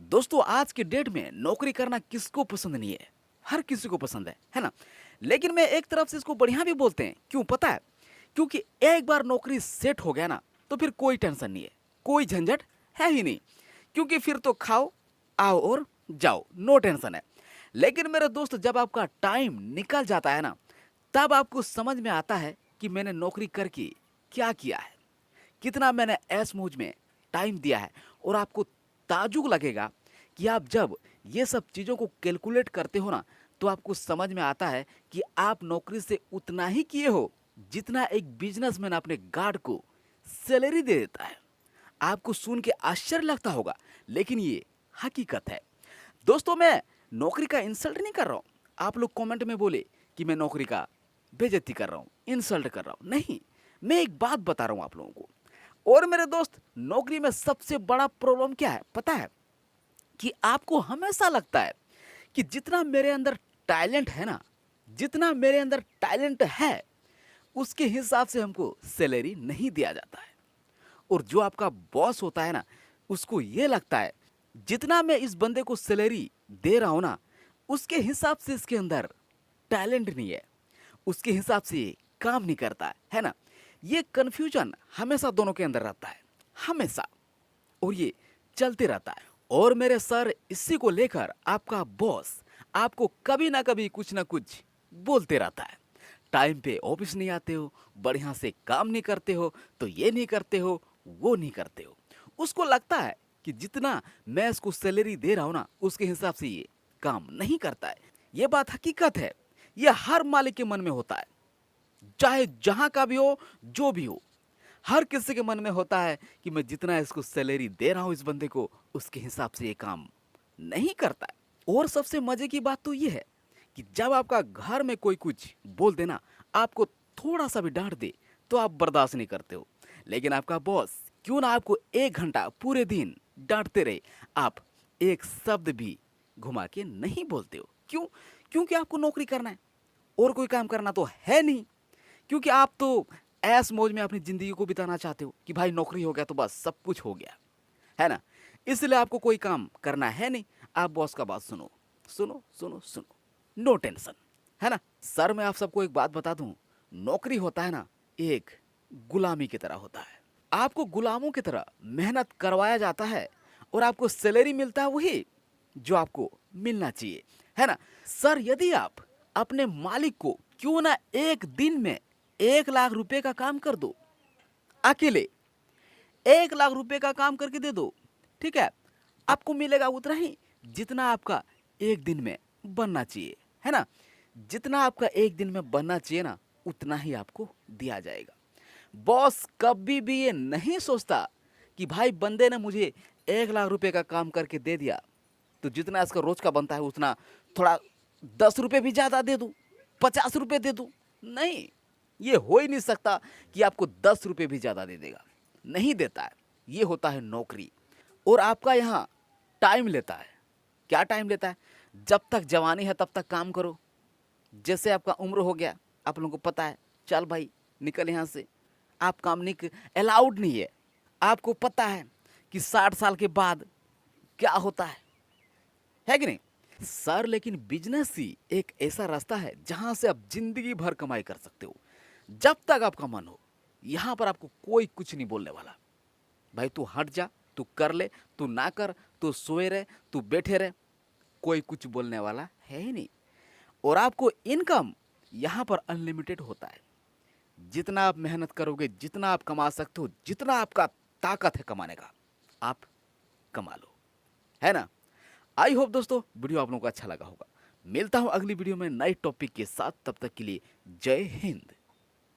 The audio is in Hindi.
दोस्तों आज के डेट में नौकरी करना किसको पसंद नहीं है। हर किसी को पसंद है ना। लेकिन मैं एक तरफ से इसको बढ़िया भी बोलते हैं, क्यों पता है? क्योंकि एक बार नौकरी सेट हो गया ना, तो फिर कोई टेंशन नहीं है, कोई झंझट है ही नहीं। क्योंकि फिर तो खाओ, आओ और जाओ, नो टेंशन है। लेकिन मेरे दोस्त, जब आपका टाइम निकल जाता है ना, तब आपको समझ में आता है कि मैंने नौकरी करके क्या किया है, कितना मैंने ऐश मौज में टाइम दिया है। और आपको ताजुब लगेगा कि आप जब ये सब चीज़ों को कैलकुलेट करते हो ना, तो आपको समझ में आता है कि आप नौकरी से उतना ही किए हो जितना एक बिजनेसमैन अपने गार्ड को सैलरी दे देता है। आपको सुन के आश्चर्य लगता होगा, लेकिन ये हकीकत है। दोस्तों, मैं नौकरी का इंसल्ट नहीं कर रहा हूँ। आप लोग कमेंट में बोले कि मैं नौकरी का बेइज्जती कर रहा हूँ, इंसल्ट कर रहा हूँ। नहीं, मैं एक बात बता रहा हूँ आप लोगों को। और मेरे दोस्त, नौकरी में सबसे बड़ा प्रॉब्लम क्या है पता है? कि आपको हमेशा लगता है कि जितना मेरे अंदर टैलेंट है ना, जितना मेरे अंदर टैलेंट है, उसके हिसाब से हमको सैलरी नहीं दिया जाता है। और जो आपका बॉस होता है ना, उसको ये लगता है जितना मैं इस बंदे को सैलरी दे रहा हूं ना, उसके हिसाब से इसके अंदर टैलेंट नहीं है, उसके हिसाब से ये काम नहीं करता है ना। ये कंफ्यूजन हमेशा दोनों के अंदर रहता है, हमेशा। और ये चलते रहता है। और मेरे सर, इसी को लेकर आपका बॉस आपको कभी ना कुछ बोलते रहता है। टाइम पे ऑफिस नहीं आते हो, बढ़िया से काम नहीं करते हो, तो ये नहीं करते हो, वो नहीं करते हो। उसको लगता है कि जितना मैं इसको सैलरी दे रहा हूं ना, उसके हिसाब से ये काम नहीं करता है। ये बात हकीकत है। ये हर मालिक के मन में होता है, चाहे जहां का भी हो, जो भी हो। हर किसी के मन में होता है कि मैं जितना इसको सैलरी दे रहा हूं इस बंदे को, उसके हिसाब से ये काम नहीं करता है। और सबसे मजे की बात तो ये है कि जब आपका घर में कोई कुछ बोल देना, आपको थोड़ा सा भी डांट दे, तो आप बर्दाश्त नहीं करते हो। लेकिन आपका बॉस क्यों ना आपको 1 घंटा पूरे दिन डांटते रहे, आप एक शब्द भी घुमा के नहीं बोलते हो। क्यों? क्योंकि आपको नौकरी करना है, और कोई काम करना तो है नहीं। क्योंकि आप तो ऐस मौज में अपनी जिंदगी को बिताना चाहते हो कि भाई नौकरी हो गया तो बस सब कुछ हो गया, है ना। इसलिए आपको कोई काम करना है नहीं। आप बॉस का बात सुनो, सुनो सुनो सुनो, नो टेंशन, है ना। सर, मैं आप सबको एक बात बता दूं, नौकरी होता है ना, एक गुलामी की तरह होता है। आपको गुलामों की तरह मेहनत करवाया जाता है, और आपको सैलरी मिलता है वही जो आपको मिलना चाहिए, है ना। सर, यदि आप अपने मालिक को क्यों ना एक दिन में 1 लाख रुपए का काम कर दो, अकेले 1 लाख रुपए का काम करके दे दो, ठीक है, आपको मिलेगा उतना ही जितना आपका एक दिन में बनना चाहिए, है ना। जितना आपका एक दिन में बनना चाहिए ना, उतना ही आपको दिया जाएगा। बॉस कभी भी ये नहीं सोचता कि भाई बंदे ने मुझे 1 लाख रुपए का काम करके दे दिया, तो जितना इसका रोज का बनता है उतना, थोड़ा 10 रुपए भी ज्यादा दे दूं, 50 रुपए दे दूं। नहीं, ये हो ही नहीं सकता कि आपको 10 रुपए भी ज्यादा दे देगा। नहीं देता है। ये होता है नौकरी। और आपका यहाँ टाइम लेता है। क्या टाइम लेता है? जब तक जवानी है तब तक काम करो। जैसे आपका उम्र हो गया, आप लोगों को पता है, चल भाई निकल यहाँ से, आप काम नहीं, अलाउड नहीं है। आपको पता है कि 60 साल के बाद क्या होता है कि नहीं? सर, लेकिन बिजनेस ही एक ऐसा रास्ता है जहां से आप जिंदगी भर कमाई कर सकते हो, जब तक आपका मन हो। यहां पर आपको कोई कुछ नहीं बोलने वाला। भाई तू हट जा, तू कर ले, तू ना कर, तू सोए रहे, तू बैठे रहे, कोई कुछ बोलने वाला है ही नहीं। और आपको इनकम यहां पर अनलिमिटेड होता है। जितना आप मेहनत करोगे, जितना आप कमा सकते हो, जितना आपका ताकत है कमाने का, आप कमा लो, है ना। आई होप दोस्तों वीडियो आप लोगों को अच्छा लगा होगा। मिलता हूं अगली वीडियो में नए टॉपिक के साथ। तब तक के लिए जय हिंद।